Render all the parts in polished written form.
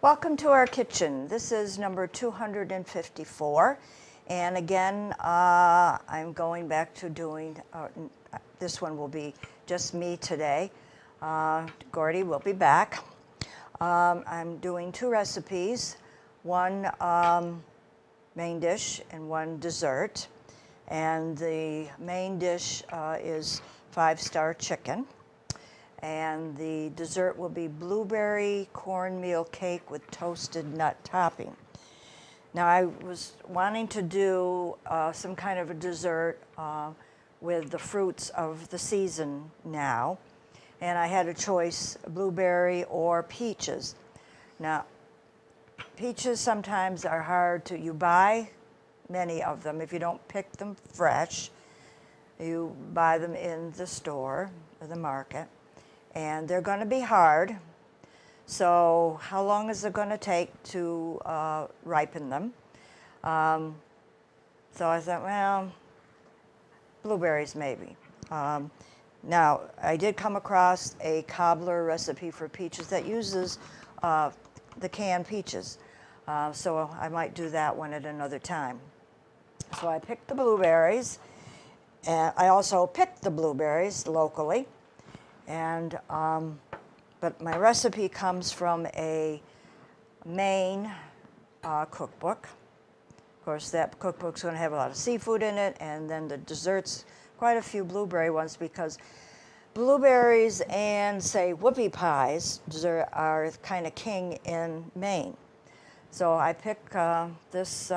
Welcome to our kitchen. This is number 254. And again, I'm going back to doing, this one will be just me today. Gordy will be back. I'm doing two recipes, one main dish and one dessert. And the main dish is 5-star chicken. And the dessert will be blueberry cornmeal cake with toasted nut topping. Now I was wanting to do some kind of a dessert with the fruits of the season now. And I had a choice, blueberry or peaches. Now, peaches sometimes are hard to, you buy many of them. If you don't pick them fresh, you buy them in the store or the market. And they're going to be hard. So how long is it going to take to ripen them? So I thought, well, blueberries maybe. Now, I did come across a cobbler recipe for peaches that uses the canned peaches. So I might do that one at another time. So I picked the blueberries. And I also picked the blueberries locally. And, but my recipe comes from a Maine cookbook. Of course, that cookbook's going to have a lot of seafood in it, and then the desserts, quite a few blueberry ones, because blueberries and, say, whoopie pies are kind of king in Maine. So I picked this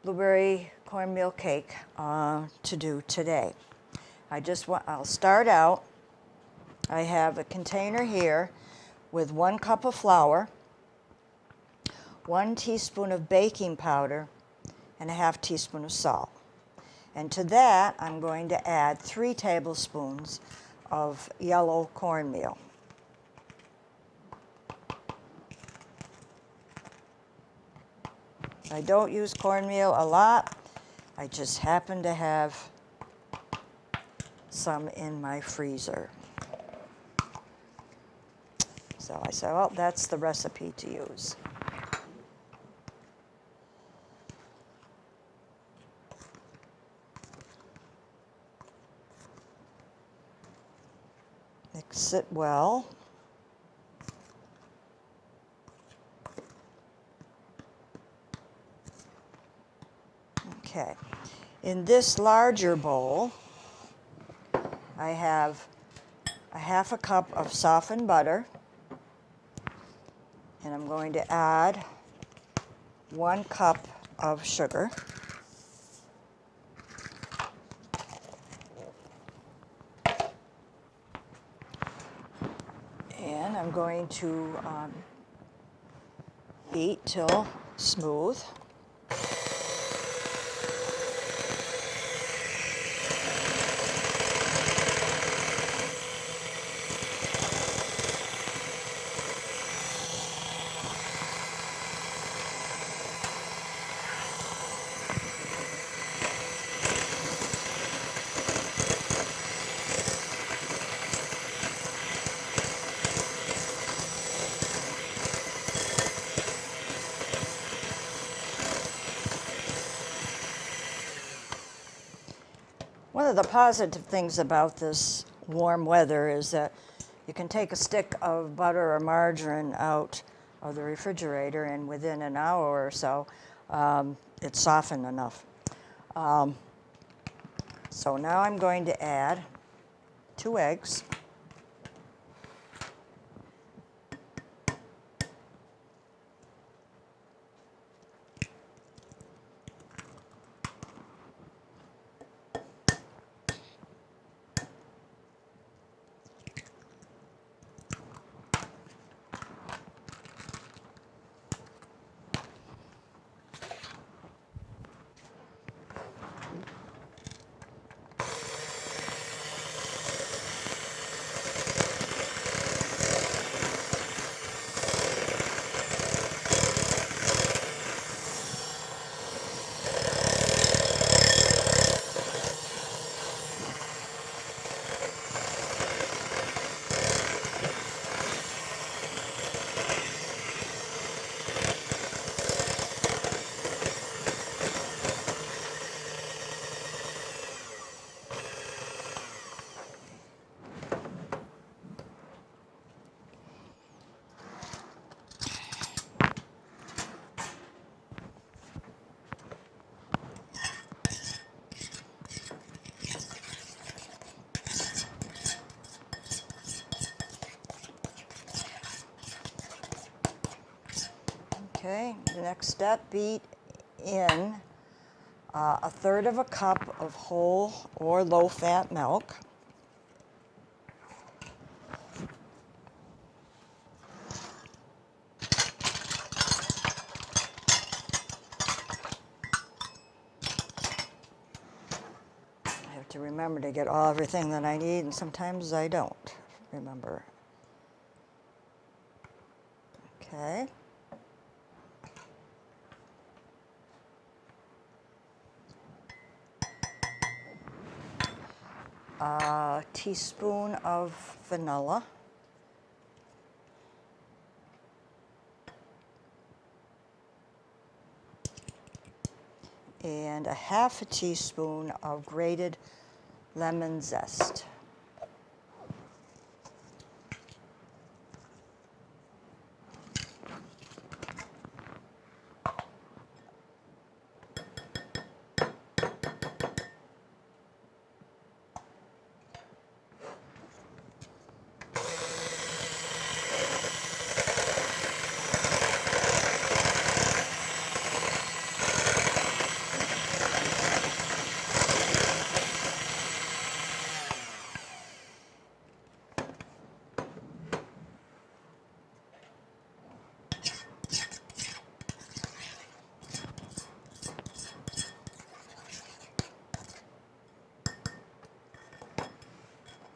blueberry cornmeal cake to do today. I'll start out. I have a container here with 1 cup of flour, 1 teaspoon of baking powder, and a ½ teaspoon of salt. And to that, I'm going to add 3 tablespoons of yellow cornmeal. I don't use cornmeal a lot. I just happen to have some in my freezer. So I said, well, that's the recipe to use. Mix it well. Okay. In this larger bowl, I have a ½ cup of softened butter. And I'm going to add 1 cup of sugar. And I'm going to beat till smooth. One of the positive things about this warm weather is that you can take a stick of butter or margarine out of the refrigerator, and within an hour or so, it's softened enough. So now I'm going to add 2 eggs. Okay, the next step, beat in a third of a cup of whole or low-fat milk. I have to remember to get everything that I need, and sometimes I don't remember. Okay. A teaspoon of vanilla. And a half a teaspoon of grated lemon zest.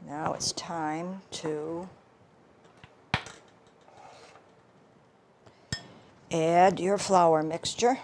Now it's time to add your flour mixture.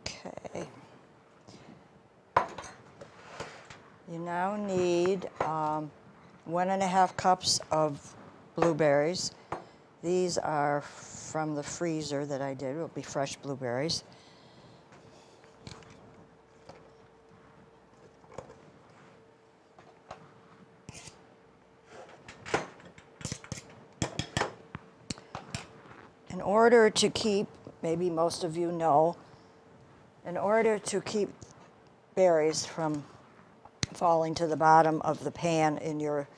Okay. You now need 1.5 cups of blueberries. These are from the freezer that I did. It will be fresh blueberries. In order to keep, maybe most of you know, in order to keep berries from falling to the bottom of the pan in your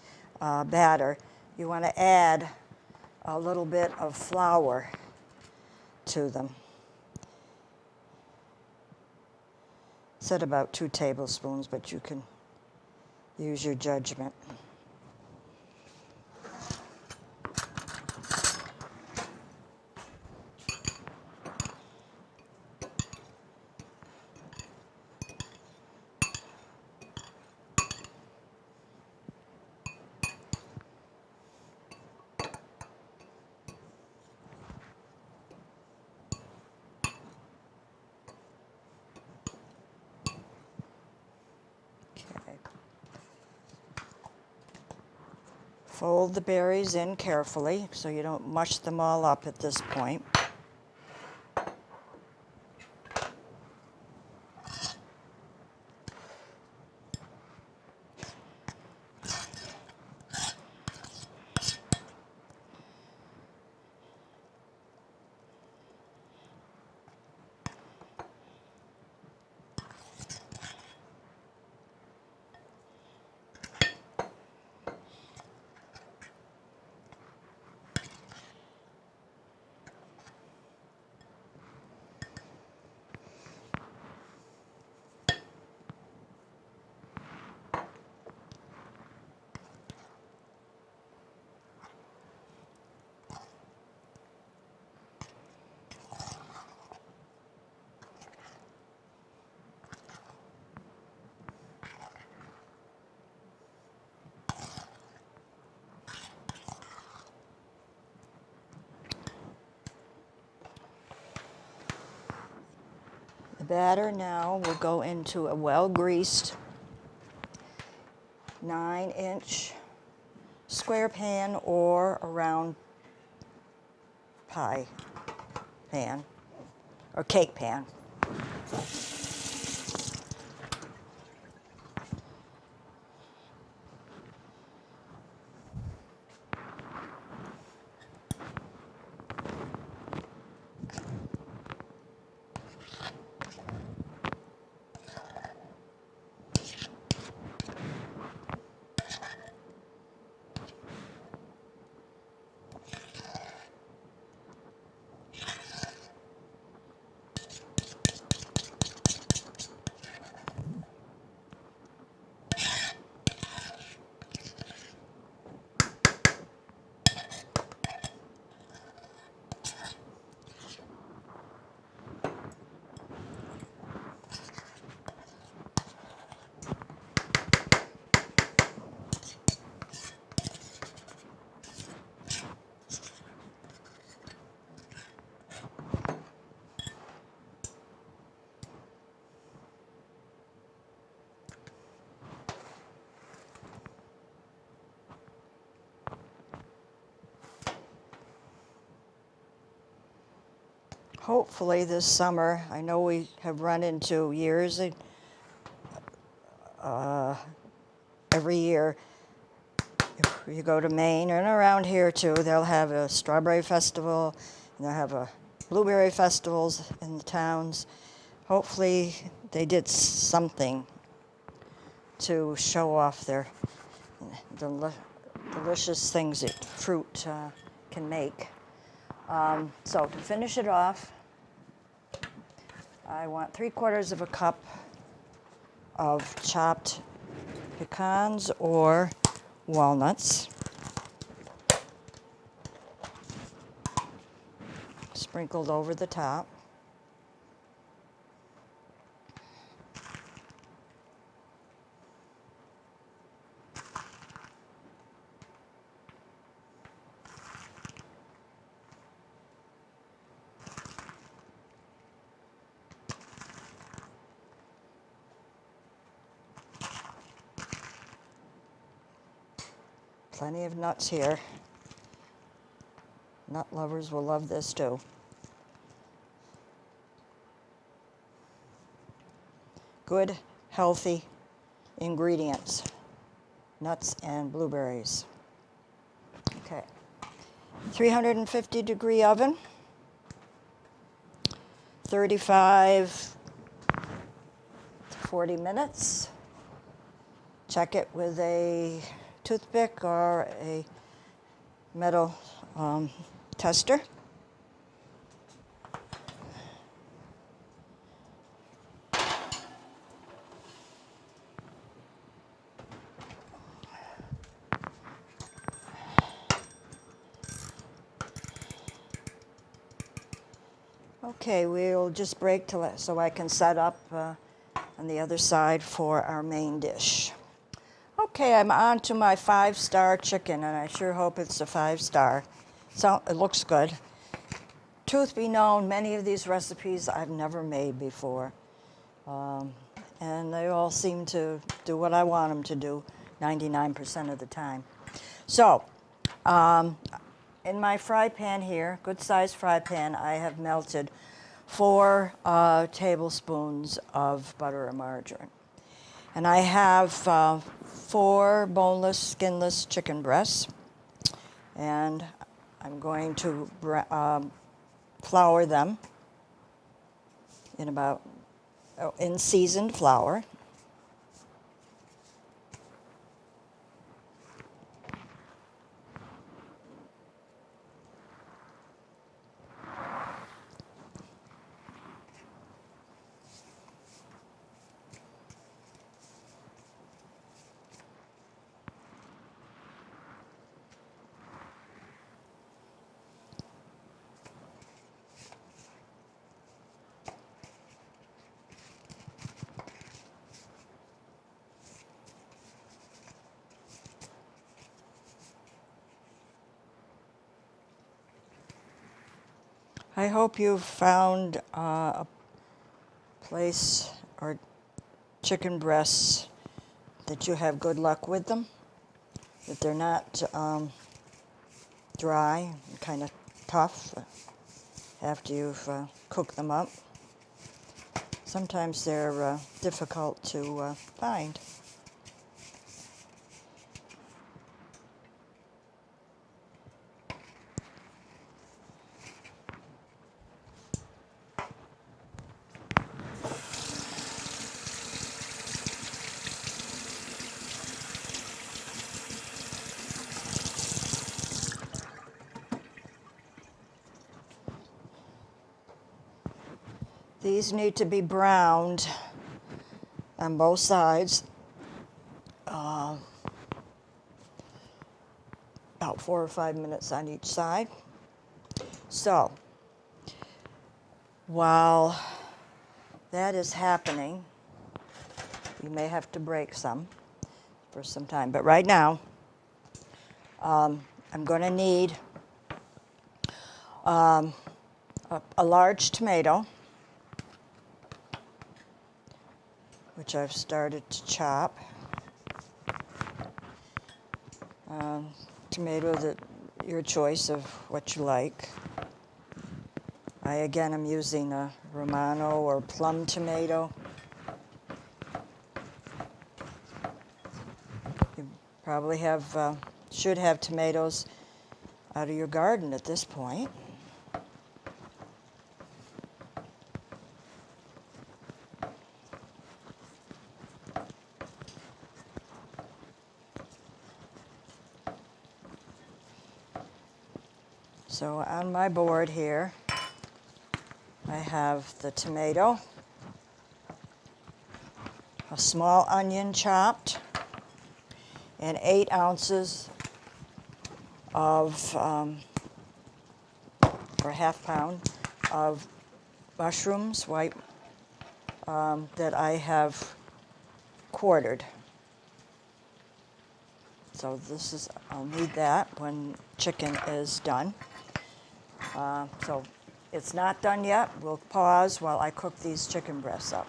batter, you want to add a little bit of flour to them. Said about 2 tablespoons, but you can use your judgment. Fold the berries in carefully so you don't mush them all up at this point. The batter now will go into a well-greased 9-inch square pan or a round pie pan or cake pan. Hopefully this summer, I know we have run into years, every year, if you go to Maine and around here too, they'll have a strawberry festival, and they'll have a blueberry festivals in the towns. Hopefully they did something to show off their delicious things that fruit can make. So to finish it off, I want 3/4 of a cup of chopped pecans or walnuts. Sprinkled over the top. Plenty of nuts here. Nut lovers will love this too. Good, healthy ingredients. Nuts and blueberries. Okay. 350-degree oven. 35 to 40 minutes. Check it with a toothpick or a metal tester. Okay, we'll just break so I can set up on the other side for our main dish. Okay, I'm on to my 5-star chicken, and I sure hope it's a 5-star. So it looks good. Truth be known, many of these recipes I've never made before. And they all seem to do what I want them to do 99% of the time. So, in my fry pan here, good sized fry pan, I have melted 4 tablespoons of butter or margarine. And I have 4 boneless, skinless chicken breasts. And I'm going to flour them in seasoned flour. I hope you've found a place or chicken breasts that you have good luck with them, that they're not dry and kind of tough after you've cooked them up. Sometimes they're difficult to find. These need to be browned on both sides, about 4 or 5 minutes on each side. So, while that is happening, you may have to break some for some time. But right now, I'm going to need a large tomato, which I've started to chop. Tomato that your choice of what you like. I again am using a Romano or plum tomato. You probably should have tomatoes out of your garden at this point. So on my board here, I have the tomato, a small onion chopped, and 8 ounces of, or ½ pound of mushrooms, white, that I have quartered. So I'll need that when chicken is done. So it's not done yet. We'll pause while I cook these chicken breasts up.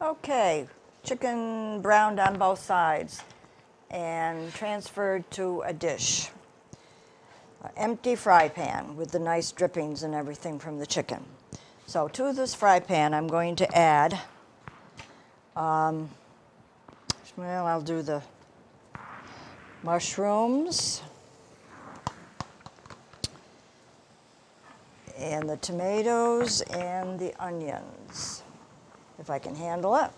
Okay, chicken browned on both sides and transferred to a dish. An empty fry pan with the nice drippings and everything from the chicken. So to this fry pan, I'm going to add, I'll do the mushrooms and the tomatoes and the onions, if I can handle it.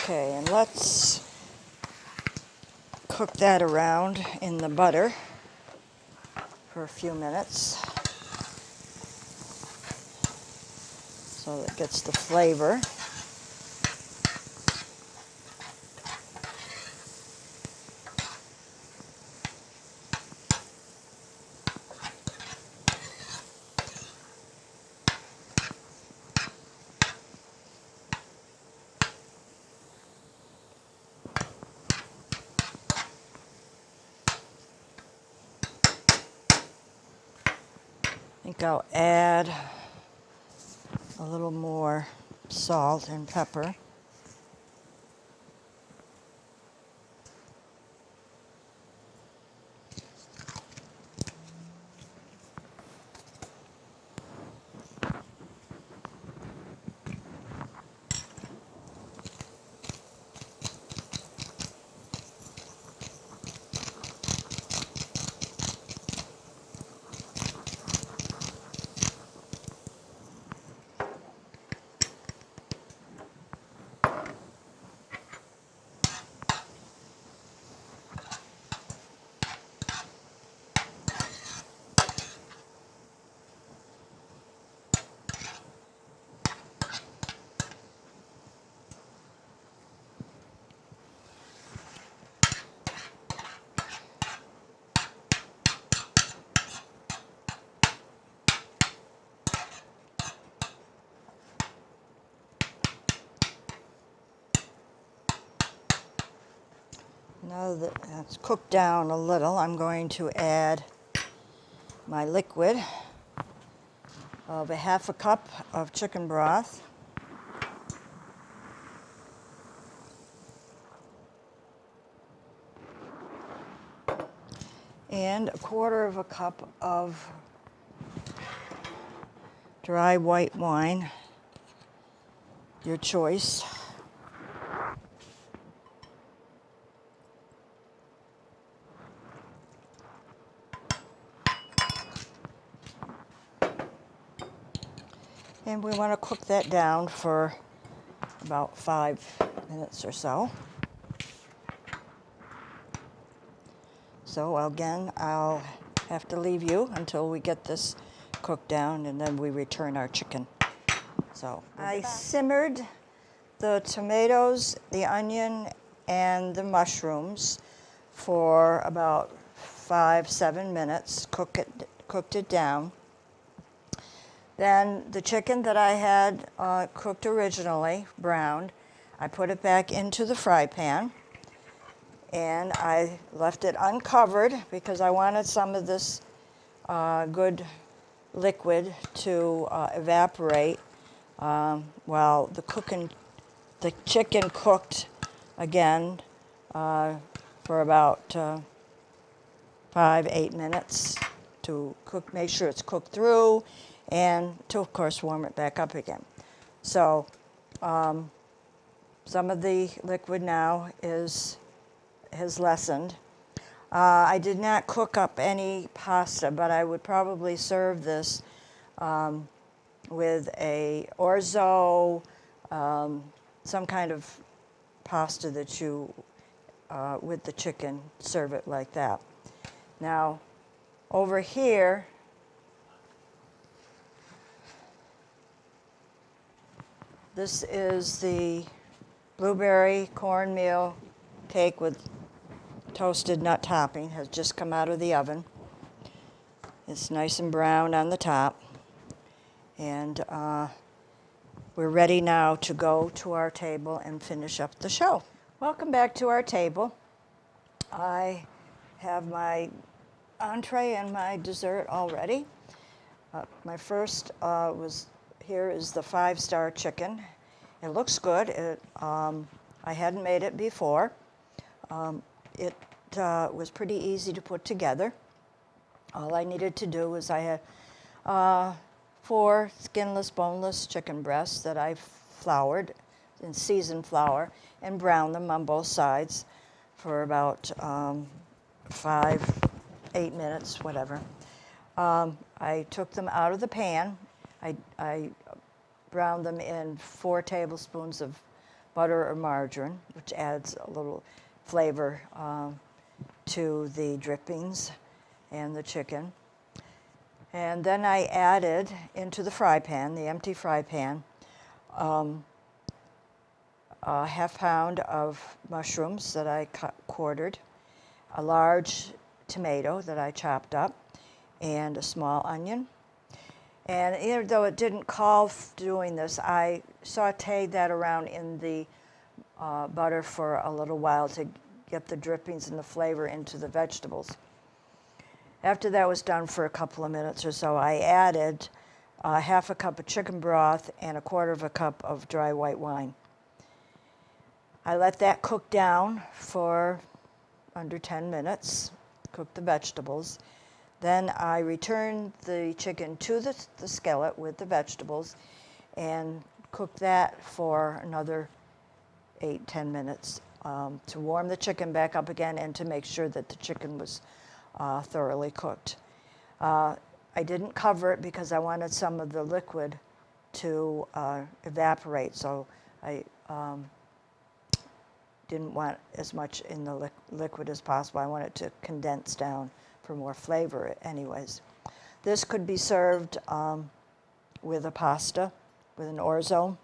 Okay, and let's cook that around in the butter for a few minutes so that it gets the flavor. I think I'll add a little more salt and pepper. Now that it's cooked down a little, I'm going to add my liquid of a half a cup of chicken broth. And a quarter of a cup of dry white wine, your choice. And we want to cook that down for about 5 minutes or so. So again, I'll have to leave you until we get this cooked down, and then we return our chicken. So I simmered the tomatoes, the onion, and the mushrooms for about 5-7 minutes, cooked it down. Then the chicken that I had cooked originally, browned, I put it back into the fry pan, and I left it uncovered because I wanted some of this good liquid to evaporate while the chicken cooked again for about 5-8 minutes to cook, make sure it's cooked through, and to, of course, warm it back up again. So some of the liquid now has lessened. I did not cook up any pasta, but I would probably serve this with a orzo, some kind of pasta that you, with the chicken, serve it like that. Now, over here, this is the blueberry cornmeal cake with toasted nut topping. Has just come out of the oven. It's nice and brown on the top. And we're ready now to go to our table and finish up the show. Welcome back to our table. I have my entree and my dessert all ready. My first here is the 5-star chicken. It looks good. I hadn't made it before. It was pretty easy to put together. All I needed to do was I had 4 skinless, boneless chicken breasts that I floured in seasoned flour and browned them on both sides for about 5-8 minutes, whatever. I took them out of the pan. I browned them in 4 tablespoons of butter or margarine, which adds a little flavor to the drippings and the chicken. And then I added into the fry pan, the empty fry pan, a half pound of mushrooms that I quartered, a large tomato that I chopped up, and a small onion. And even though it didn't call for doing this, I sauteed that around in the butter for a little while to get the drippings and the flavor into the vegetables. After that was done for a couple of minutes or so, I added half a cup of chicken broth and a quarter of a cup of dry white wine. I let that cook down for under 10 minutes, cook the vegetables. Then I returned the chicken to the skillet with the vegetables and cooked that for another 8-10 minutes to warm the chicken back up again and to make sure that the chicken was thoroughly cooked. I didn't cover it because I wanted some of the liquid to evaporate, so I didn't want as much in the liquid as possible. I want it to condense down for more flavor anyways. This could be served with a pasta, with an orzo,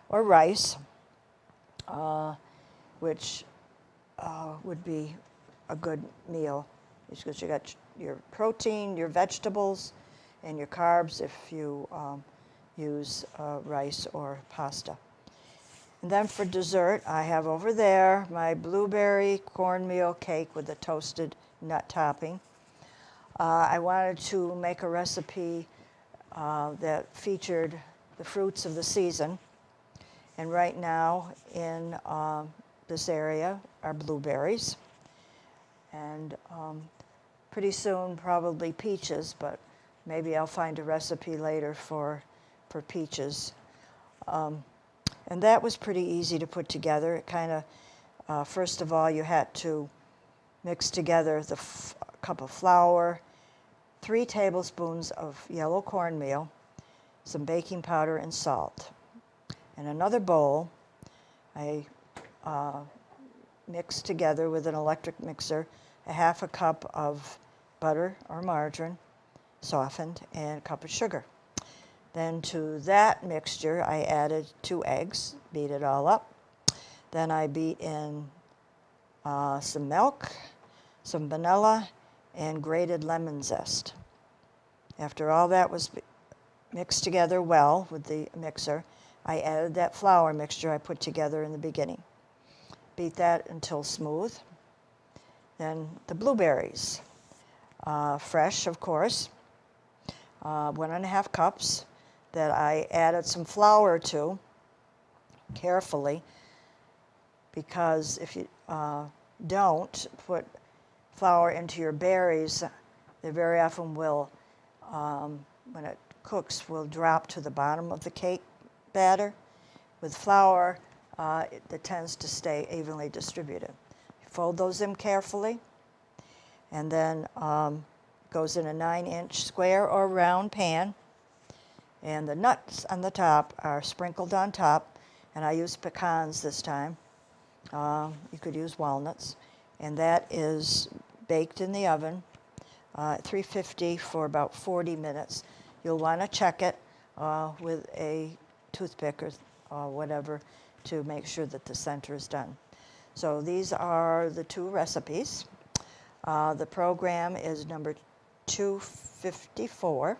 or rice, which would be a good meal because you got your protein, your vegetables, and your carbs if you use rice or pasta. And then for dessert, I have over there my blueberry cornmeal cake with a toasted nut topping. I wanted to make a recipe that featured the fruits of the season. And right now in this area are blueberries. And pretty soon probably peaches, but maybe I'll find a recipe later for peaches. And that was pretty easy to put together. It kind of, first of all, you had to mix together the cup of flour, 3 tablespoons of yellow cornmeal, some baking powder and salt. In another bowl, I mixed together with an electric mixer a half a cup of butter or margarine, softened, and a cup of sugar. Then to that mixture, I added 2 eggs, beat it all up. Then I beat in some milk, some vanilla, and grated lemon zest. After all that was mixed together well with the mixer, I added that flour mixture I put together in the beginning. Beat that until smooth. Then the blueberries, fresh of course, 1.5 cups that I added some flour to carefully, because if you don't put flour into your berries, they very often will, when it cooks, will drop to the bottom of the cake batter. With flour, it tends to stay evenly distributed. Fold those in carefully, and then goes in a 9-inch square or round pan, and the nuts on the top are sprinkled on top, and I use pecans this time. You could use walnuts, and that is baked in the oven at 350 for about 40 minutes. You'll want to check it with a toothpick or whatever to make sure that the center is done. So these are the 2 recipes. The program is number 254,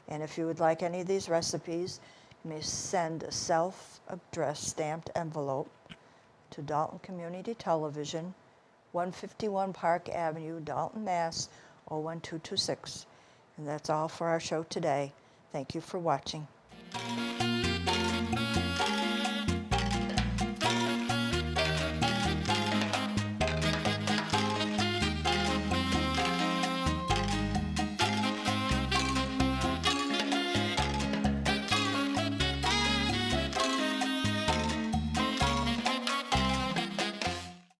and if you would like any of these recipes, you may send a self-addressed stamped envelope to Dalton Community Television, 151 Park Avenue, Dalton, Mass. 01226. And that's all for our show today. Thank you for watching.